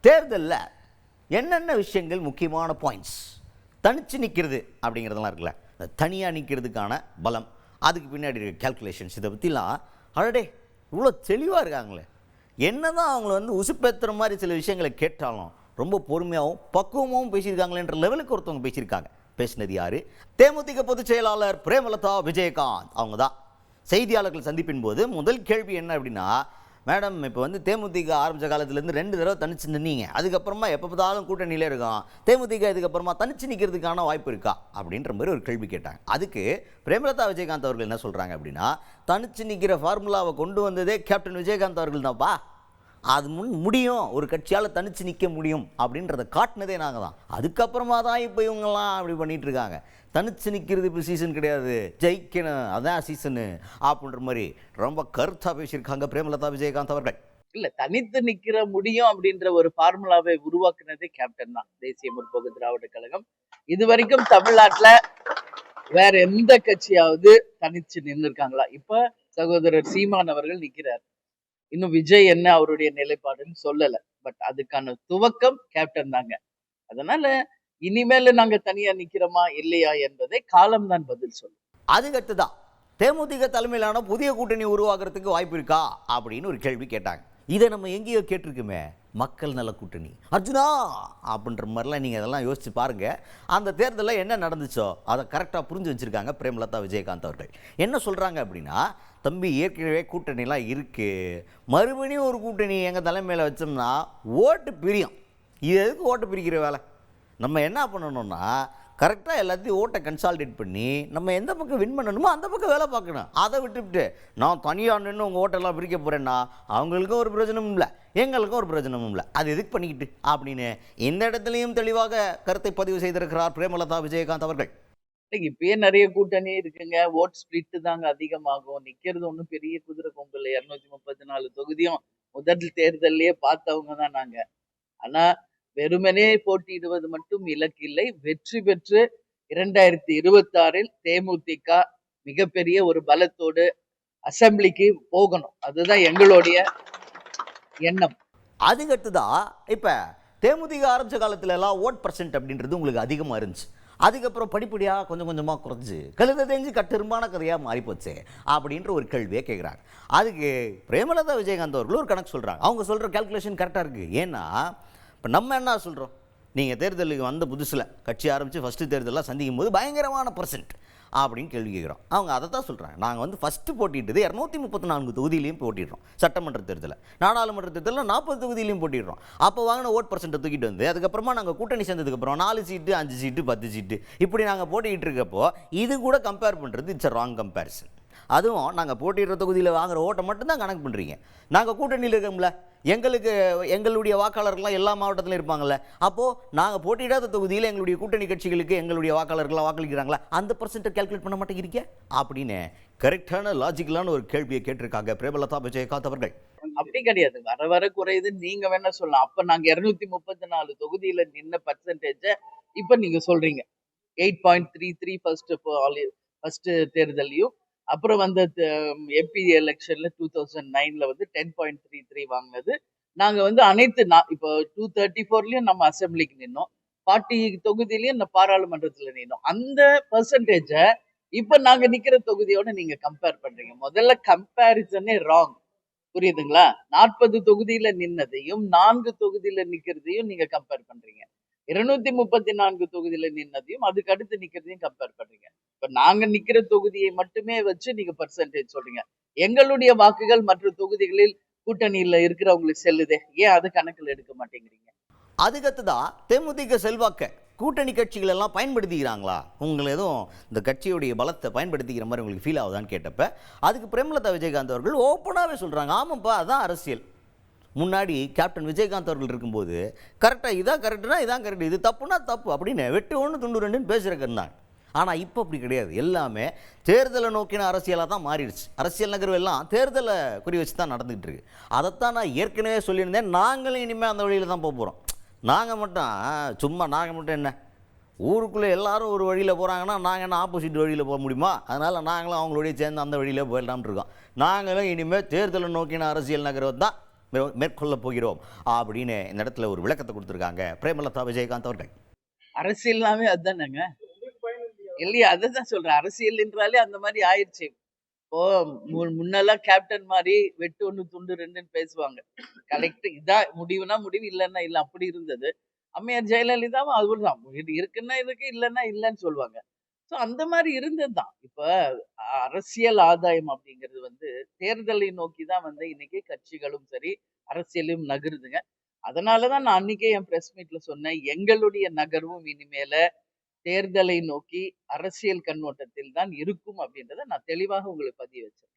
தேர்தலில் என்னென்ன விஷயங்கள் முக்கியமான பாயிண்ட்ஸ், தனிச்சு நிற்கிறது அப்படிங்கிறதெல்லாம் இருக்குல்ல, தனியாக நிற்கிறதுக்கான பலம், அதுக்கு பின்னாடி இருக்க கேல்குலேஷன்ஸ், இதை பற்றிலாம் அடடே இவ்வளோ தெளிவாக இருக்காங்களே. என்ன தான் அவங்கள வந்து உசுப்பேற்றுற மாதிரி சில விஷயங்களை கேட்டாலும் ரொம்ப பொறுமையாகவும் பக்குவமாகவும் பேசியிருக்காங்களேன்ற லெவலுக்கு ஒருத்தவங்க பேசியிருக்காங்க. பேசினது யார்? தேமுதிக பொதுச் செயலாளர் பிரேமலதா விஜயகாந்த். அவங்க தான் செய்தியாளர்கள் சந்திப்பின் போது முதல் கேள்வி என்ன அப்படின்னா, மேடம் இப்போ வந்து தேமுதிக ஆரம்பித்த காலத்துலேருந்து 2 தடவை தனிச்சு நின்னீங்க, அதுக்கப்புறமா எப்போ பார்த்தாலும் கூட்டணியிலே இருக்கும், தேமுதிக இதுக்கப்புறமா தனிச்சு நிற்கிறதுக்கான வாய்ப்பு இருக்கா அப்படின்ற மாதிரி ஒரு கேள்வி கேட்டாங்க. அதுக்கு பிரேமலதா விஜயகாந்த் அவர்கள் என்ன சொல்கிறாங்க அப்படின்னா, தனிச்சு நிற்கிற ஃபார்முலாவை கொண்டு வந்ததே கேப்டன் விஜயகாந்த் அவர்கள் தான்ப்பா, அது முடியும், ஒரு கட்சியால் தனிச்சு நிற்க முடியும் அப்படின்றத காட்டினதே நாங்கள் தான், அதுக்கப்புறமா தான் இப்போ இவங்கெல்லாம் அப்படி பண்ணிகிட்டு இருக்காங்க. தனிச்சு நிற்கிறது இப்போ சீசன் கிடையாது, ஜெயிக்கணும் அதான் சீசனு அப்படின்ற மாதிரி ரொம்ப கருத்தாக பேசியிருக்காங்க பிரேமலதா விஜயகாந்த் அவர்கள். இல்ல, தனித்து நிக்கிற முடியும் அப்படின்ற ஒரு ஃபார்முலாவை உருவாக்குனதே கேப்டன் தான். தேசிய முற்போக்கு திராவிட கழகம் இதுவரைக்கும் தமிழ்நாட்டுல வேற எந்த கட்சியாவது தனிச்சு நின்று இருக்காங்களா? இப்ப சகோதரர் சீமான் அவர்கள் நிக்கிறார். இன்னும் விஜய் என்ன அவருடைய நிலைப்பாடுன்னு சொல்லல. பட் அதுக்கான துவக்கம் கேப்டன் தாங்க. அதனால இனிமேல நாங்க தனியா நிக்கிறோமா இல்லையா என்பதை காலம்தான் பதில் சொல்லும். அதுக்கடுத்துதான் தேமுதிக தலைமையிலான புதிய கூட்டணி உருவாக்குறதுக்கு வாய்ப்பு இருக்கா அப்படின்னு ஒரு கேள்வி கேட்டாங்க. இதை நம்ம எங்கேயோ கேட்டிருக்குமே, மக்கள் நல கூட்டணி அர்ஜுனா அப்படின்ற மாதிரிலாம் நீங்கள் அதெல்லாம் யோசிச்சு பாருங்கள். அந்த தேர்தலில் என்ன நடந்துச்சோ அதை கரெக்டாக புரிஞ்சு வச்சுருக்காங்க பிரேமலதா விஜயகாந்த் அவர்கள். என்ன சொல்கிறாங்க அப்படின்னா, தம்பி ஏற்கனவே கூட்டணிலாம் இருக்குது, மறுபடியும் ஒரு கூட்டணி எங்கள் தலைமையில் வச்சோம்னா ஓட்டு பிரியும். இது எதுக்கு ஓட்டு பிரிக்கிற வேலை? நம்ம என்ன பண்ணணும்னா கரெக்டாக எல்லாத்தையும் ஓட்டை கன்சால்டேட் பண்ணி நம்ம எந்த பக்கம் வின் பண்ணணுமோ அந்த பக்கம் வேலை பார்க்கணும். அதை விட்டுவிட்டு நான் தனியாக நின்று உங்கள் ஓட்டெல்லாம் பிரிக்க போகிறேன்னா அவங்களுக்கும் ஒரு பிரயோஜனமும் இல்லை, எங்களுக்கும் ஒரு பிரயோஜனமும் இல்லை, அது எதுக்கு பண்ணிக்கிட்டு அப்படின்னு இந்த இடத்துலையும் தெளிவாக கருத்தை பதிவு செய்திருக்கிறார் பிரேமலதா விஜயகாந்த் அவர்கள். இப்பயே நிறைய கூட்டணி இருக்குங்க, ஓட் ஸ்பிளிட் தாங்க அதிகமாகும். நிக்கிறது ஒன்றும் பெரிய குதிரை கொம்பு 234 தொகுதியும் முதல் தேர்தலையே பார்த்தவங்க தான் நாங்க. ஆனா வெறுமனே போட்டியிடுவது மட்டும் இலக்கு இல்லை, வெற்றி பெற்று 2026 தேமுதிக மிகப்பெரிய ஒரு பலத்தோடு அசம்பிளிக்கு போகணும். அதுதான் எங்களுடைய எண்ணம். அதுக்கடுத்துதான் இப்ப தேமுதிக ஆரம்பிச்ச காலத்துல எல்லாம் ஓட் பர்சன்ட் அப்படின்றது உங்களுக்கு அதிகமா இருந்துச்சு. அதுக்கப்புறம் படிப்படியாக கொஞ்சம் கொஞ்சமாக குறைஞ்சி கழுத தெரிஞ்சு கட்டெரும்பான கதையாக மாறிப்போச்சு அப்படின்ற ஒரு கேள்வியை கேட்குறாங்க. அதுக்கு பிரேமலதா விஜயகாந்த் அவர்கள் ஒரு கணக்கு சொல்கிறாங்க. அவங்க சொல்கிற கால்குலேஷன் கரெக்டாக இருக்குது. ஏன்னா இப்போ நம்ம என்ன சொல்கிறோம், நீங்கள் தேர்தலுக்கு வந்த புதுசில் கட்சி ஆரம்பித்து ஃபஸ்ட்டு தேர்தலாம் சந்திக்கும் போது பயங்கரமான பர்சன்ட் அப்படின்னு கேள்வி கேட்குறோம். அவங்க அதை தான் சொல்கிறாங்க. நாங்கள் வந்து ஃபஸ்ட்டு போட்டிட்டது 234 தொகுதியிலையும் போட்டிடுறோம். சட்டமன்ற தேர்தலில், நாடாளுமன்ற தேர்தலில் 40 தொகுதியிலையும் போட்டிடுறோம். அப்போ வாங்கின ஓட் பர்சன்ட்டை தூக்கிட்டு வந்து அதுக்கப்புறமா நாங்கள் கூட்டணி சேர்ந்ததுக்கப்புறம் 4 சீட்டு 5 சீட்டு 10 சீட்டு இப்படி நாங்கள் போட்டிக்கிட்டு இருக்கப்போ இது கூட கம்பேர் பண்ணுறது இட்ஸ் அ ராங் கம்பேரிசன். அதுவும் நாங்கள் போட்டிடுற தொகுதியில் வாங்குகிற ஓட்டை மட்டும்தான் கணக்கு பண்ணுறீங்க. நாங்கள் கூட்டணியில் இருக்கோம்ல, எங்களுடைய வாக்காளர்கள்லாம் எல்லா மாவட்டத்திலும் இருப்பாங்கள்ல, அப்போது நாங்கள் போட்டியிடாத தொகுதியில் எங்களுடைய கூட்டணி கட்சிகளுக்கு எங்களுடைய வாக்காளர்கள்லாம் வாக்களிக்கிறாங்களா, அந்த பர்சன்ட்டை கேல்குலேட் பண்ண மாட்டேங்கிறீங்க அப்படின்னு கரெக்டான லாஜிக்கலான ஒரு கேள்வியை கேட்டிருக்காங்க பிரேமலதா விஜயகாந்த் அவர்கள். அப்படி கிடையாது, வர வர குறையுது நீங்க வேணா சொல்லலாம். அப்ப நாங்க 234 தொகுதியில நின்ன பர்சன்டேஜ இப்ப நீங்க சொல்றீங்க 8.33 ஃபர்ஸ்ட் தேர்தலையும், அப்புறம் வந்த எம்பி எலெக்ஷன்ல 2009ல வந்து 10.33 வாங்கினது. நாங்க வந்து அனைத்து இப்போ 234லயும் நம்ம அசம்பிளிக்கு நின்னோம், 40 தொகுதியிலயும் இந்த பாராளுமன்றத்துல நின்னோம். அந்த பர்சன்டேஜ இப்ப நாங்க நிக்கிற தொகுதியோட நீங்க கம்பேர் பண்றீங்க. முதல்ல கம்பேரிசனே ராங், புரியுதுங்களா? 40 தொகுதியில நின்னதையும் 4 தொகுதியில நிக்கிறதையும் நீங்க கம்பேர் பண்றீங்க. 234 தொகுதியில நின்னதையும் அதுக்கு அடுத்து நிக்கிறதையும் கம்பேர் பண்றீங்க. இப்ப நாங்க நிக்கிற தொகுதியை மட்டுமே வச்சு நீங்க பர்சன்டேஜ் சொல்றீங்க. எங்களுடைய வாக்குகள் மற்ற தொகுதிகளில் கூட்டணியில இருக்கிறவங்களுக்கு செல்லுதே, ஏன் அது கணக்கில் எடுக்க மாட்டேங்கிறீங்க? அதுக்கடுத்துதான் தேமுதிக செல்வாக்க கூட்டணி கட்சிகள் எல்லாம் பயன்படுத்திக்கிறாங்களா, உங்களை எதுவும் இந்த கட்சியுடைய பலத்தை பயன்படுத்திக்கிற மாதிரி உங்களுக்கு ஃபீல் ஆகுதான்னு கேட்டப்ப அதுக்கு பிரேமலதா விஜயகாந்த் அவர்கள் ஓப்பனாகவே சொல்கிறாங்க, ஆமாப்பா அதான் அரசியல். முன்னாடி கேப்டன் விஜயகாந்த் அவர்கள் இருக்கும்போது கரெக்டாக இதான் கரெக்டுனா இதான் கரெக்டு, இது தப்புனா தப்பு அப்படின்னு வெட்டு 1 துண்டு 2ன்னு பேசுகிறேன். ஆனால் இப்போ அப்படி கிடையாது, எல்லாமே தேர்தலை நோக்கின அரசியலாக தான் மாறிடுச்சு. அரசியல் நகர்வு எல்லாம் தேர்தலை குறி வச்சு தான் நடந்துகிட்டு இருக்கு. அதைத்தான் நான் ஏற்கனவே சொல்லியிருந்தேன், நாங்களும் இனிமேல் அந்த வழியில் தான் போக போகிறோம். நாங்கள் மட்டும் என்ன, ஊருக்குள்ளே எல்லாரும் ஒரு வழியில் போகிறாங்கன்னா நாங்கள் என்ன ஆப்போசிட் வழியில் போக முடியுமா? அதனால் நாங்களும் அவங்களோடய சேர்ந்து அந்த வழியில் போயிடலாம்னு இருக்கோம். நாங்களும் இனிமேல் தேர்தலை நோக்கின அரசியல் நகர்வு தான் மேற்கொள்ள போகிறோம் அப்படின்னு இந்த இடத்துல ஒரு விளக்கத்தை கொடுத்துருக்காங்க பிரேமலதா விஜயகாந்த் அவர்கள். அரசியல்னாவே அதுதானேங்க. இல்லையா? அததான் சொல்றேன். அரசியல் என்றாலே அந்த மாதிரி ஆயிடுச்சு. இப்போ முன்னெல்லாம் கேப்டன் மாதிரி வெட்டு ஒண்ணு துண்டு ரெண்டுன்னு பேசுவாங்க. கலெக்ட் இதான் முடிவுனா முடிவு, இல்லன்னா இல்ல அப்படி இருந்தது. அம்மையார் ஜெயலலிதாவும் அதுதான். இது இருக்குன்னா இருக்கு, இல்லன்னா இல்லன்னு சொல்லுவாங்க. சோ அந்த மாதிரி இருந்ததுதான். இப்ப அரசியல் ஆதாயம் அப்படிங்கிறது வந்து தேர்தலை நோக்கி தான் வந்து இன்னைக்கு கட்சிகளும் சரி, அரசியலும் நகருதுங்க. அதனாலதான் நான் அன்னைக்கே என் பிரஸ் மீட்ல சொன்னேன். எங்களுடைய நகர்வும் இனிமேல தேர்தலை நோக்கி அரசியல் கண்ணோட்டத்தில் தான் இருக்கும் அப்படின்றத நான் தெளிவாக உங்களுக்கு பதிய வச்சேன்.